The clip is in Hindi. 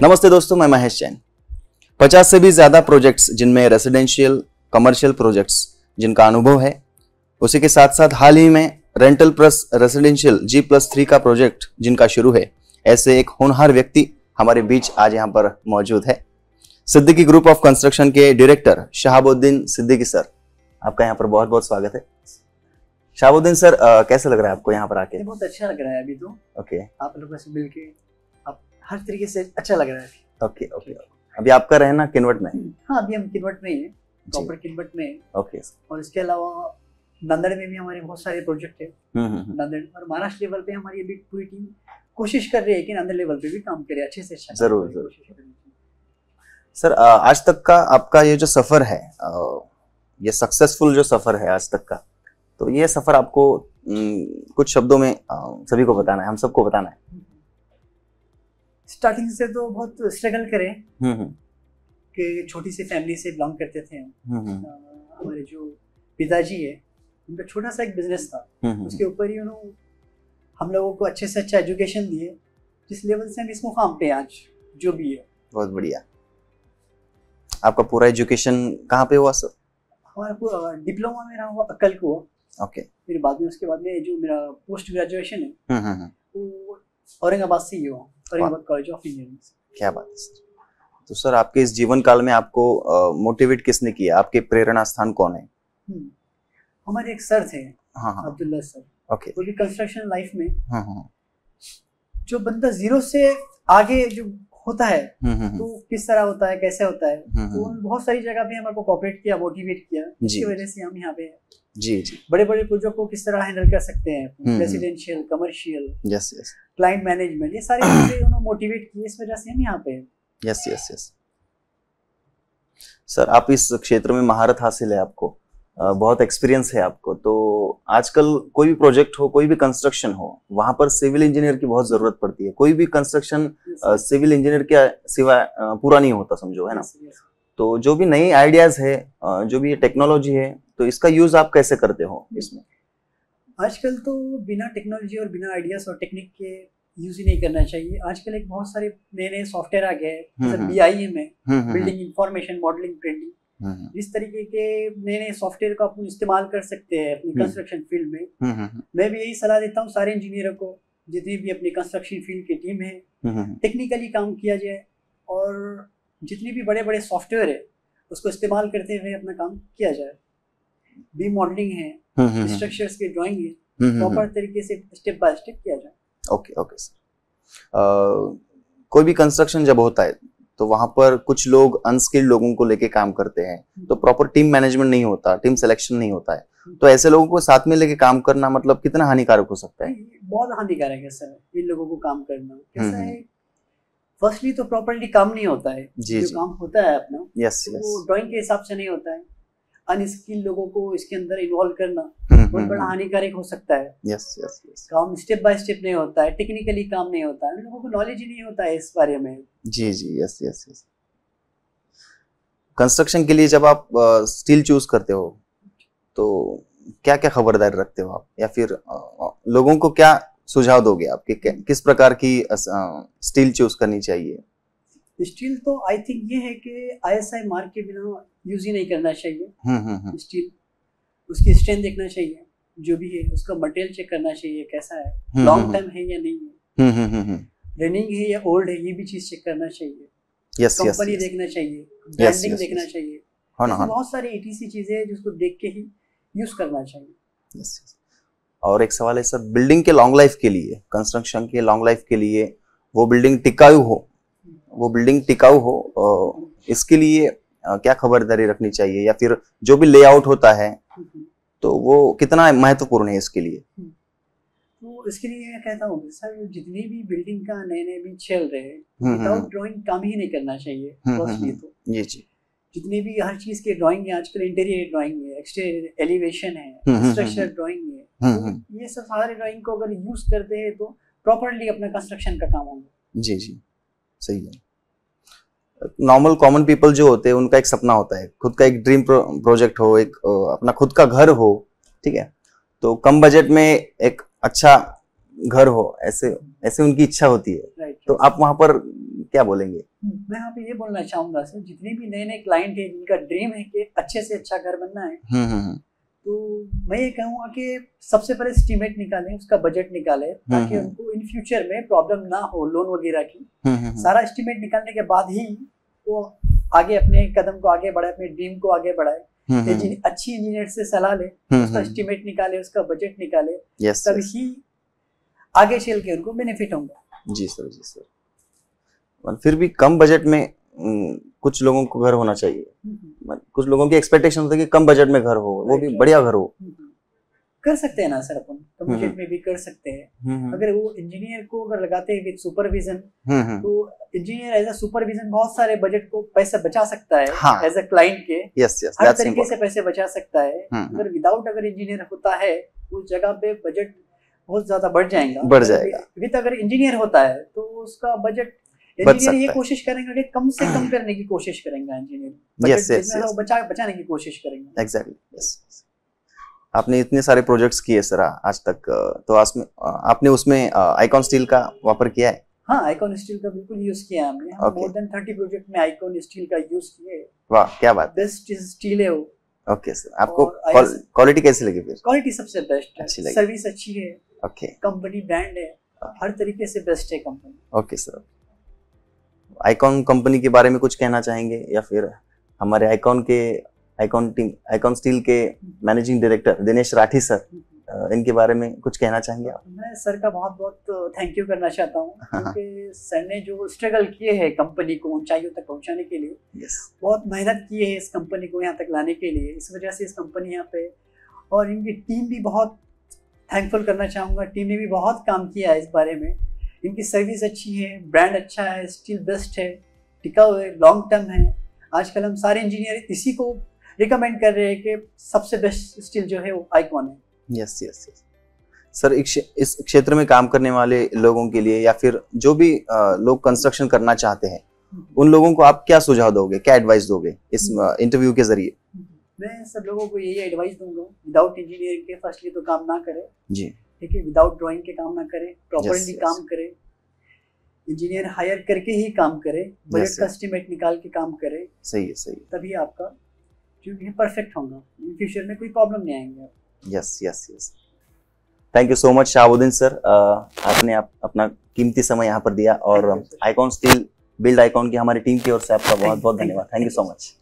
नमस्ते दोस्तों, मैं महेश जैन। 50 से भी ज्यादा प्रोजेक्ट्स जिनमें रेसिडेंशियल कमर्शियल प्रोजेक्ट्स जिनका अनुभव है, उसी के साथ साथ हाल ही में रेंटल प्लस रेसिडेंशियल G+3 का प्रोजेक्ट जिनका शुरू है, ऐसे एक होनहार व्यक्ति हमारे बीच आज यहाँ पर मौजूद है। सिद्दीकी ग्रुप ऑफ कंस्ट्रक्शन के डायरेक्टर शहाबुद्दीन सिद्दीकी सर, आपका यहाँ पर बहुत बहुत स्वागत है। शहाबुद्दीन सर, कैसा लग रहा है आपको यहाँ पर आके? बहुत अच्छा लग रहा है अभी तो। ओके, आप लोगों से मिलके आप हर तरीके से अच्छा लग रहा है। Okay okay. अभी आपका रहना किन्वट में? हाँ, अभी हम किन्वट में ही हैं, प्रॉपर किन्वट में हैं। ओके। और इसके अलावा नांदेड़ में भी हमारे बहुत सारे प्रोजेक्ट है। नांदेड़ और महाराष्ट्र लेवल पे हमारी अभी पूरी टीम कोशिश कर रही है कि नांदेड़ लेवल पे भी काम करे अच्छे से अच्छा। जरूर जरूर। सर, आज तक का आपका ये जो सफर है, ये सक्सेसफुल जो सफर है आज तक का, तो ये सफर आपको कुछ शब्दों में सभी को बताना है, हम सबको बताना है। स्टार्टिंग से तो बहुत स्ट्रगल करे कि छोटी सी फैमिली से बिलोंग करते थे हम। हमारे जो पिताजी है उनका छोटा सा एक बिजनेस था, उसके ऊपर ही उन्होंने हम लोगों को अच्छे से अच्छा एजुकेशन दिए, जिस लेवल से हम इस मुकाम पे आज जो भी है। बहुत बढ़िया। आपका पूरा एजुकेशन कहाँ पे हुआ सर? हमारा डिप्लोमा मेरा हुआ अक्कल को। ओके। फिर बाद में उसके बाद में जो मेरा पोस्ट ग्रेजुएशन है वो औरंगाबाद से ही हुआ, औरंगाबाद कॉलेज ऑफ इंजीनियरिंग। क्या बात है सर। तो सर, आपके इस जीवन काल में आपको मोटिवेट किसने किया? आपके प्रेरणा स्थान कौन है? हमारे एक सर थे, अब्दुल्ला सर। ओके। वो भी कंस्ट्रक्शन लाइफ में जो बंदा जीरो से आगे जो होता है तो किस तरह होता है, कैसे होता है, तो बहुत सारी जगह पे हमारे को कोऑपरेट किया, मोटिवेट किया, जिसकी वजह से हम यहाँ पे हैं। जी जी। बड़े बड़े प्रोजेक्ट को किस तरह हैंडल कर सकते हैं, residential, commercial, yes yes, client management, ये सारी चीजें उन्होंने मोटिवेट की, इस वजह से हम यहाँ पे हैं। Yes yes yes. सर, आप इस क्षेत्र में महारत हासिल है आपको, बहुत एक्सपीरियंस है आपको, तो आजकल कोई भी प्रोजेक्ट हो, कोई भी कंस्ट्रक्शन हो, वहां पर सिविल इंजीनियर की बहुत जरूरत पड़ती है। कोई भी कंस्ट्रक्शन सिविल इंजीनियर के सिवा पूरा नहीं होता, समझो, है ना? तो जो भी नई आइडियाज है, जो भी टेक्नोलॉजी है, तो इसका यूज आप कैसे करते हो इसमें? आजकल तो बिना टेक्नोलॉजी और बिना आइडियाज और टेक्निक के यूज ही नहीं करना चाहिए। आजकल एक बहुत सारे नए नए सॉफ्टवेयर आ गए हैं, जैसे BIM है, बिल्डिंग इंफॉर्मेशन मॉडलिंग प्रिंटिंग, इस तरीके के नए नए सॉफ्टवेयर का अपन इस्तेमाल कर सकते हैं अपनी कंस्ट्रक्शन फील्ड में। मैं भी यही सलाह देता हूँ सारे इंजीनियरों को, जितनी भी अपनी कंस्ट्रक्शन फील्ड की टीम है, टेक्निकली काम किया जाए और जितनी भी बड़े बड़े सॉफ्टवेयर है उसको इस्तेमाल करते हुए अपना काम किया जाए। बी मॉडलिंग है, स्ट्रक्चर्स की ड्राइंग है, प्रॉपर तरीके से स्टेप बाय स्टेप किया जाए। Okay okay sir. कोई भी कंस्ट्रक्शन जब होता है तो वहां पर कुछ लोग अनस्किल्ड लोगों को लेके काम करते हैं, तो प्रॉपर टीम मैनेजमेंट नहीं होता, टीम सिलेक्शन नहीं होता है, तो ऐसे लोगों को साथ में लेके काम करना मतलब कितना हानिकारक हो सकता है? बहुत हानिकारक है सर, इन लोगों को काम करना। कैसा है, फर्स्टली तो प्रॉपर्ली काम नहीं होता है, जो काम होता है अपना वो ड्राइंग के हिसाब से नहीं होता है। अनस्किल्ड लोगों को इसके अंदर इन्वॉल्व करना बहुत बड़ा हानिकारक हो सकता है। काम स्टेप बाय स्टेप नहीं होता है, टेक्निकली काम नहीं होता है, लोगों को नॉलेज ही नहीं होता है इस बारे में। जी जी, यस यस यस। कंस्ट्रक्शन के लिए जब आप स्टील चूज करते हो तो क्या क्या खबरदारी रखते हो आप, या फिर लोगों को क्या सुझाव दोगे आप कि किस प्रकार की स्टील चूज करनी चाहिए? स्टील तो आई थिंक ये है कि ISI मार्क के बिना यूज ही नहीं करना चाहिए। स्टील उसकी स्ट्रेंथ देखना चाहिए, जो भी है उसका मटेरियल चेक करना चाहिए कैसा है, लॉन्ग टाइम है या नहीं है, रनिंग है या ओल्ड है, ये भी चीज चेक करना चाहिए। कंपनी देखना चाहिए, ब्रांडिंग देखना चाहिए, बहुत सारी ETC चीजें हैं जिसको देख के ही यूज करना चाहिए। और एक सवाल है सर, बिल्डिंग के लॉन्ग लाइफ के लिए, कंस्ट्रक्शन के लॉन्ग लाइफ के लिए वो बिल्डिंग टिकाऊ हो, इसके लिए क्या खबरदारी रखनी चाहिए, या फिर जो भी लेआउट होता है तो वो कितना महत्वपूर्ण है इसके लिए? तो इसके लिए मैं कहता हूँ सर, जितनी भी बिल्डिंग का नए भी चल रहे हैं, विदाउट ड्राइंग काम ही नहीं करना चाहिए। फर्स्टली तो जी जी, जितनी भी हर चीज की ड्राइंग है आजकल, इंटीरियर ड्राइंग है, एक्सटीरियर एलिवेशन है, स्ट्रक्चर ड्राइंग है, तो ये सब सारे ड्राइंग को अगर यूज करते हैं तो प्रॉपर्ली अपना कंस्ट्रक्शन का काम होगा। जी जी, सही है। नॉर्मल कॉमन पीपल जो होते हैं उनका एक सपना होता है, खुद का एक ड्रीम प्रोजेक्ट हो, एक अपना खुद का घर हो, ठीक है, तो कम बजट में एक अच्छा घर हो, ऐसे ऐसे उनकी इच्छा होती है। तो आप वहां पर क्या बोलेंगे? मैं यहाँ पे ये बोलना चाहूंगा सर, जितने भी नए नए क्लाइंट है जिनका ड्रीम है कि अच्छे से अच्छा घर बनना है, तो मैं ये कहूँगा कि सबसे पहले एस्टीमेट निकालें, उसका बजट निकालें, ताकि उनको इन फ्यूचर में प्रॉब्लम ना हो लोन वगैरह की। सारा एस्टीमेट निकालने के बाद ही वो आगे अपने कदम को आगे बढ़ाए, अपने ड्रीम को आगे बढ़ाए। अच्छी इंजीनियर से सलाह ले, उसका एस्टीमेट निकाले, उसका बजट निकाले, तभी आगे चल के उनको बेनिफिट होगा। जी सर, जी सर। फिर भी कम बजट में कुछ लोगों को घर होना चाहिए, कुछ लोगों की एक्सपेक्टेशन होती है कि कम बजट में घर हो, वो भी बढ़िया घर हो। कर सकते हैं ना सर, अपन कम बजट में भी कर सकते हैं। अगर वो इंजीनियर को अगर लगाते हैं विद सुपरविजन, तो इंजीनियर एज अ सुपरविजन बहुत सारे बजट को पैसे बचा सकता है एज अ क्लाइंट के। हर तरीके से पैसे बचा सकता है। अगर विदाउट अगर इंजीनियर होता है उस जगह पे बजट बहुत ज्यादा बढ़ जाएगा। विद अगर इंजीनियर होता है तो उसका बजट, इंजीनियर ये कोशिश करेंगे कि कम से कम करने की कोशिश करेंगे, इंजीनियर बचाने की कोशिश करेंगे। Exactly, yes. आपने इतने सारे प्रोजेक्ट्स किए सर आज तक, तो आपने उसमें आइकॉन स्टील का वापर किया है? हाँ, आइकॉन स्टील का बिल्कुल यूज किया है हमने। मोर देन 30 प्रोजेक्ट में आइकॉन स्टील का यूज किए। वाह, क्या बात। बेस्ट स्टील है वो। ओके सर, आपको क्वालिटी कैसी लगी फिर? क्वालिटी सबसे बेस्ट है, सर्विस अच्छी है, ओके, कंपनी ब्रांड है, हर तरीके से बेस्ट है company. Okay sir, icon company के बारे में कुछ कहना चाहेंगे, या फिर हमारे आइकॉन स्टील के managing director Dinesh Rathi sir, इनके बारे में कुछ कहना चाहेंगे आप? मैं सर का बहुत बहुत थैंक यू करना चाहता हूँ, क्योंकि सर ने जो स्ट्रगल किए हैं कंपनी को ऊंचाइयों तक पहुंचाने के लिए, बहुत मेहनत की है इस कंपनी को यहाँ तक लाने के लिए, इस वजह से इस कंपनी यहाँ पे, और इनकी टीम भी बहुत थैंकफुल करना चाहूँगा। टीम ने भी बहुत काम किया है इस बारे में। इनकी सर्विस अच्छी है, ब्रांड अच्छा है, स्टील बेस्ट है, टिकाऊ है, लॉन्ग टर्म है। आजकल हम सारे इंजीनियर इसी को रिकमेंड कर रहे हैं कि सबसे बेस्ट स्टील जो है वो आइकॉन है। यस यस यस सर, इस क्षेत्र में काम करने वाले लोगों के लिए, या फिर जो भी लोग कंस्ट्रक्शन करना चाहते हैं, उन लोगों को आप क्या सुझाव दोगे, क्या एडवाइस दोगे इस इंटरव्यू के जरिए? मैं सब लोगों को यही एडवाइस दूंगा, विदाउट इंजीनियरिंग के फर्स्टली तो काम ना करें जी, ठीक है, विदाउट ड्राइंग के काम ना करें, प्रॉपर्ली काम करें, इंजीनियर हायर करके ही काम करें, बजट का एस्टीमेट निकाल के काम करें। सही है, सही, तभी आपका जो है परफेक्ट होगा, इन फ्यूचर में कोई प्रॉब्लम नहीं आएंगे। Yes yes yes, thank you so much Shahabuddin sir, आपने अपना कीमती समय यहाँ पर दिया, और आइकॉन स्टील बिल्ड आइकॉन की हमारी टीम की ओर से आपका बहुत बहुत धन्यवाद। Thank you so much.